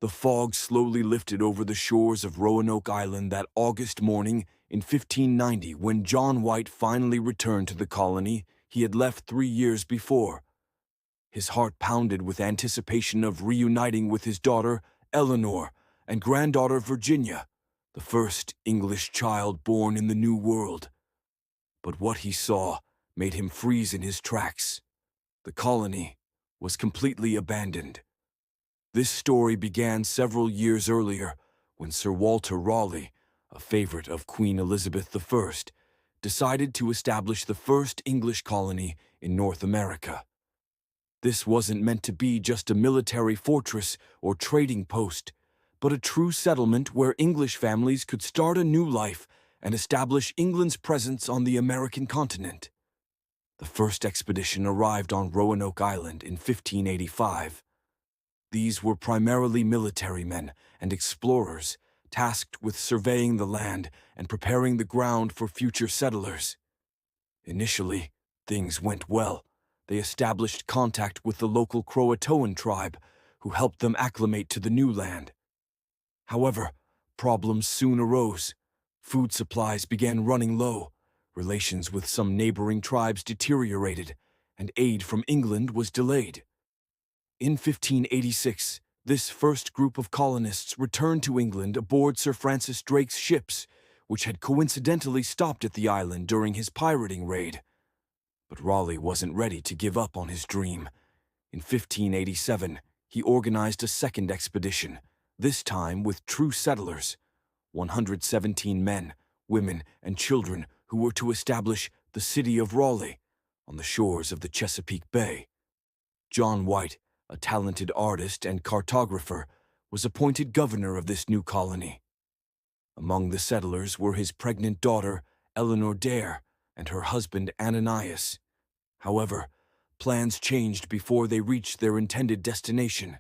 The fog slowly lifted over the shores of Roanoke Island that August morning in 1590 when John White finally returned to the colony he had left 3 years before. His heart pounded with anticipation of reuniting with his daughter, Eleanor, and granddaughter, Virginia, the first English child born in the New World. But what he saw made him freeze in his tracks. The colony was completely abandoned. This story began several years earlier when Sir Walter Raleigh, a favorite of Queen Elizabeth I, decided to establish the first English colony in North America. This wasn't meant to be just a military fortress or trading post, but a true settlement where English families could start a new life and establish England's presence on the American continent. The first expedition arrived on Roanoke Island in 1585. These were primarily military men and explorers, tasked with surveying the land and preparing the ground for future settlers. Initially, things went well. They established contact with the local CROATOAN tribe, who helped them acclimate to the new land. However, problems soon arose. Food supplies began running low, relations with some neighboring tribes deteriorated, and aid from England was delayed. In 1586, this first group of colonists returned to England aboard Sir Francis Drake's ships, which had coincidentally stopped at the island during his pirating raid. But Raleigh wasn't ready to give up on his dream. In 1587, he organized a second expedition, this time with true settlers, 117 men, women, and children who were to establish the city of Raleigh on the shores of the Chesapeake Bay. John White, a talented artist and cartographer, was appointed governor of this new colony. Among the settlers were his pregnant daughter, Eleanor Dare, and her husband Ananias. However, plans changed before they reached their intended destination.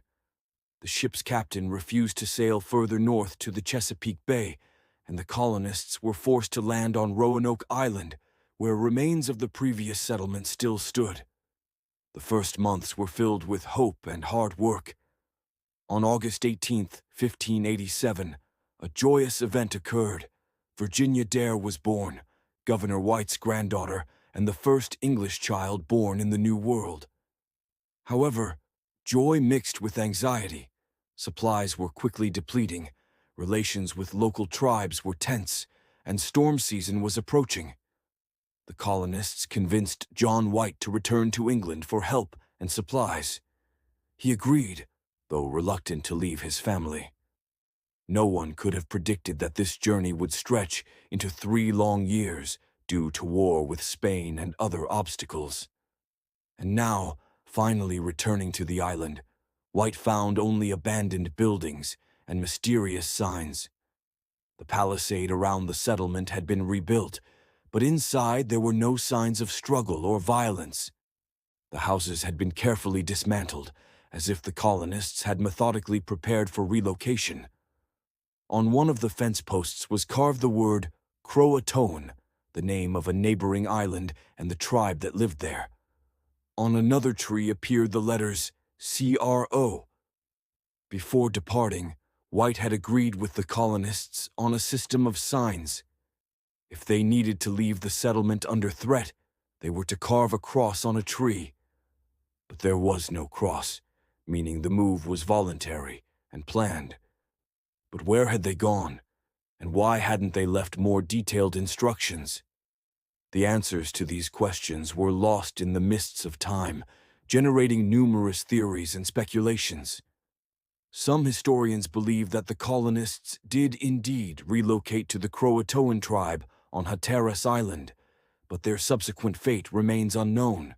The ship's captain refused to sail further north to the Chesapeake Bay, and the colonists were forced to land on Roanoke Island, where remains of the previous settlement still stood. The first months were filled with hope and hard work. On August 18, 1587, a joyous event occurred. Virginia Dare was born, Governor White's granddaughter, and the first English child born in the New World. However, joy mixed with anxiety. Supplies were quickly depleting, relations with local tribes were tense, and storm season was approaching. The colonists convinced John White to return to England for help and supplies. He agreed, though reluctant to leave his family. No one could have predicted that this journey would stretch into 3 long years due to war with Spain and other obstacles. And now, finally returning to the island, White found only abandoned buildings and mysterious signs. The palisade around the settlement had been rebuilt, but inside there were no signs of struggle or violence. The houses had been carefully dismantled, as if the colonists had methodically prepared for relocation. On one of the fence posts was carved the word CROATOAN, the name of a neighboring island and the tribe that lived there. On another tree appeared the letters CRO. Before departing, White had agreed with the colonists on a system of signs. If they needed to leave the settlement under threat, they were to carve a cross on a tree. But there was no cross, meaning the move was voluntary and planned. But where had they gone, and why hadn't they left more detailed instructions? The answers to these questions were lost in the mists of time, generating numerous theories and speculations. Some historians believe that the colonists did indeed relocate to the CROATOAN tribe on Hatteras Island, but their subsequent fate remains unknown.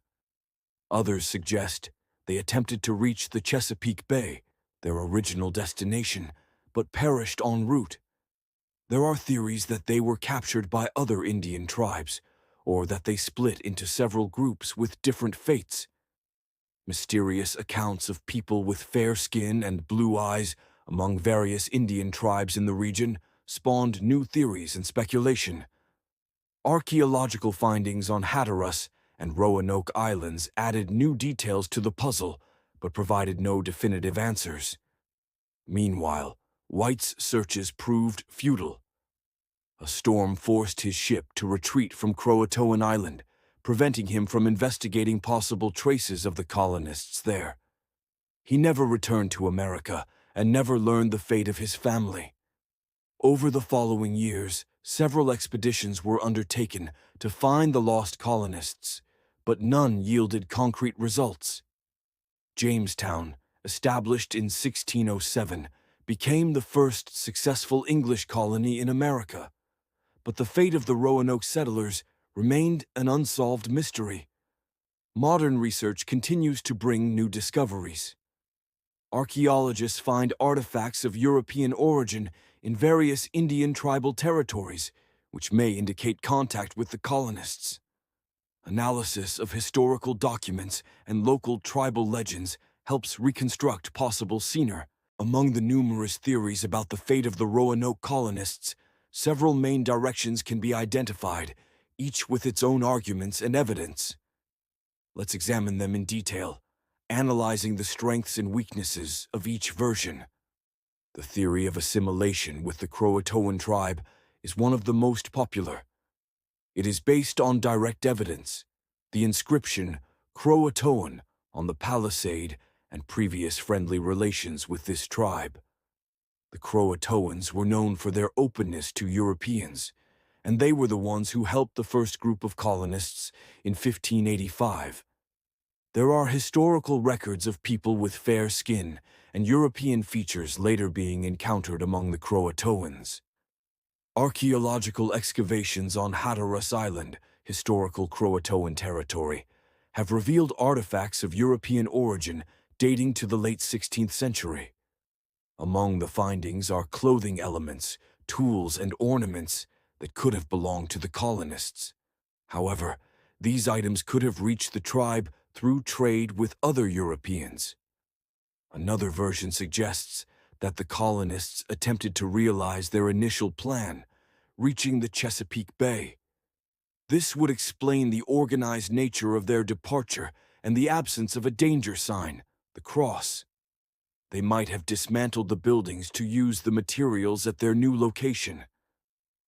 Others suggest they attempted to reach the Chesapeake Bay, their original destination, but perished en route. There are theories that they were captured by other Indian tribes, or that they split into several groups with different fates. Mysterious accounts of people with fair skin and blue eyes among various Indian tribes in the region spawned new theories and speculation. Archaeological findings on Hatteras and Roanoke Islands added new details to the puzzle, but provided no definitive answers. Meanwhile, White's searches proved futile. A storm forced his ship to retreat from CROATOAN Island, preventing him from investigating possible traces of the colonists there. He never returned to America and never learned the fate of his family. Over the following years, several expeditions were undertaken to find the lost colonists, but none yielded concrete results. Jamestown, established in 1607, became the first successful English colony in America, but the fate of the Roanoke settlers remained an unsolved mystery. Modern research continues to bring new discoveries. Archaeologists find artifacts of European origin in various Indian tribal territories, which may indicate contact with the colonists. Analysis of historical documents and local tribal legends helps reconstruct possible scenery. Among the numerous theories about the fate of the Roanoke colonists, several main directions can be identified, each with its own arguments and evidence. Let's examine them in detail, analyzing the strengths and weaknesses of each version. The theory of assimilation with the CROATOAN tribe is one of the most popular. It is based on direct evidence, the inscription CROATOAN on the palisade and previous friendly relations with this tribe. The CROATOANs were known for their openness to Europeans, and they were the ones who helped the first group of colonists in 1585. There are historical records of people with fair skin and European features later being encountered among the CROATOANs. Archaeological excavations on Hatteras Island, historical CROATOAN territory, have revealed artifacts of European origin dating to the late 16th century. Among the findings are clothing elements, tools, and ornaments that could have belonged to the colonists. However, these items could have reached the tribe through trade with other Europeans. Another version suggests that the colonists attempted to realize their initial plan, reaching the Chesapeake Bay. This would explain the organized nature of their departure and the absence of a danger sign, the cross. They might have dismantled the buildings to use the materials at their new location.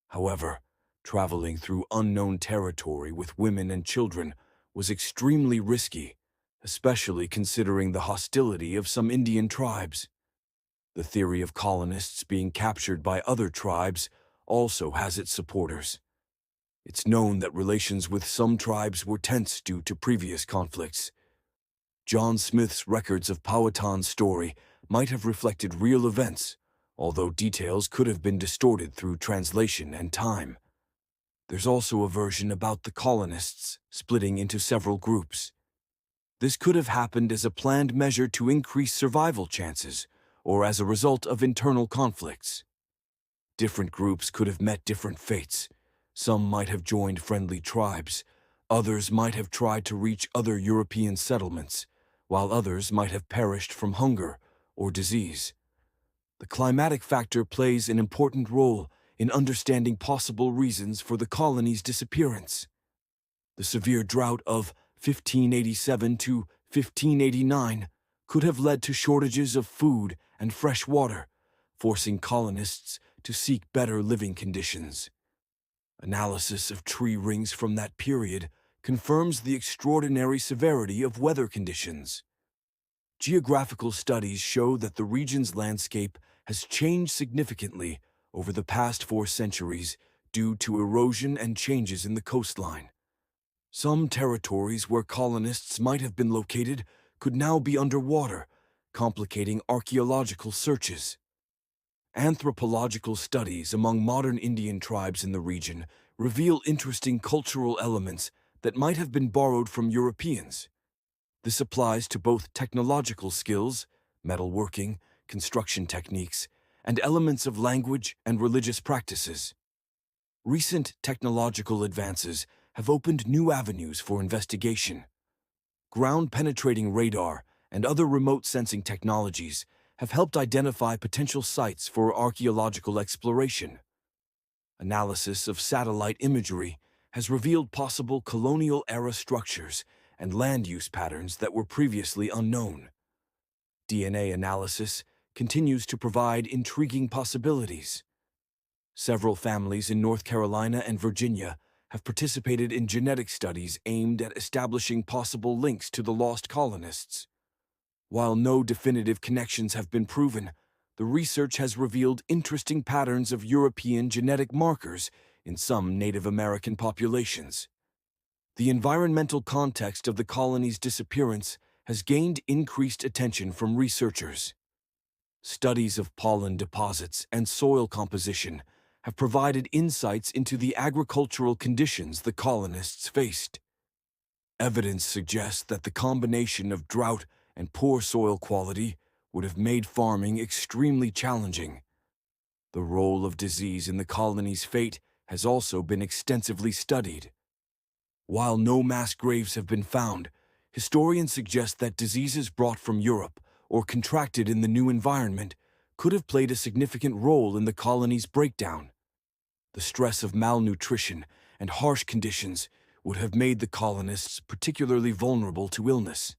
However, traveling through unknown territory with women and children was extremely risky, especially considering the hostility of some Indian tribes. The theory of colonists being captured by other tribes also has its supporters. It's known that relations with some tribes were tense due to previous conflicts. John Smith's records of Powhatan's story might have reflected real events, although details could have been distorted through translation and time. There's also a version about the colonists splitting into several groups. This could have happened as a planned measure to increase survival chances, or as a result of internal conflicts. Different groups could have met different fates. Some might have joined friendly tribes, others might have tried to reach other European settlements, while others might have perished from hunger or disease. The climatic factor plays an important role in understanding possible reasons for the colony's disappearance. The severe drought of 1587 to 1589 could have led to shortages of food and fresh water, forcing colonists to seek better living conditions. Analysis of tree rings from that period confirms the extraordinary severity of weather conditions. Geographical studies show that the region's landscape has changed significantly over the past 4 centuries due to erosion and changes in the coastline. Some territories where colonists might have been located could now be underwater, complicating archaeological searches. Anthropological studies among modern Indian tribes in the region reveal interesting cultural elements that might have been borrowed from Europeans. This applies to both technological skills, metalworking, construction techniques, and elements of language and religious practices. Recent technological advances have opened new avenues for investigation. Ground-penetrating radar and other remote sensing technologies have helped identify potential sites for archaeological exploration. Analysis of satellite imagery has revealed possible colonial-era structures and land use patterns that were previously unknown. DNA analysis continues to provide intriguing possibilities. Several families in North Carolina and Virginia have participated in genetic studies aimed at establishing possible links to the lost colonists. While no definitive connections have been proven, the research has revealed interesting patterns of European genetic markers in some Native American populations. The environmental context of the colony's disappearance has gained increased attention from researchers. Studies of pollen deposits and soil composition have provided insights into the agricultural conditions the colonists faced. Evidence suggests that the combination of drought and poor soil quality would have made farming extremely challenging. The role of disease in the colony's fate has also been extensively studied. While no mass graves have been found, historians suggest that diseases brought from Europe or contracted in the new environment could have played a significant role in the colony's breakdown. The stress of malnutrition and harsh conditions would have made the colonists particularly vulnerable to illness.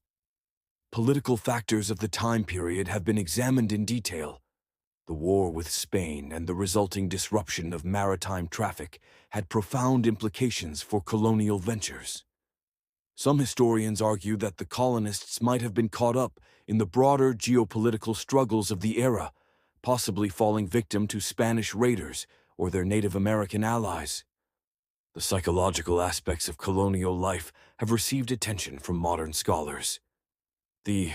Political factors of the time period have been examined in detail. The war with Spain and the resulting disruption of maritime traffic had profound implications for colonial ventures. Some historians argue that the colonists might have been caught up in the broader geopolitical struggles of the era, possibly falling victim to Spanish raiders or their Native American allies. The psychological aspects of colonial life have received attention from modern scholars. The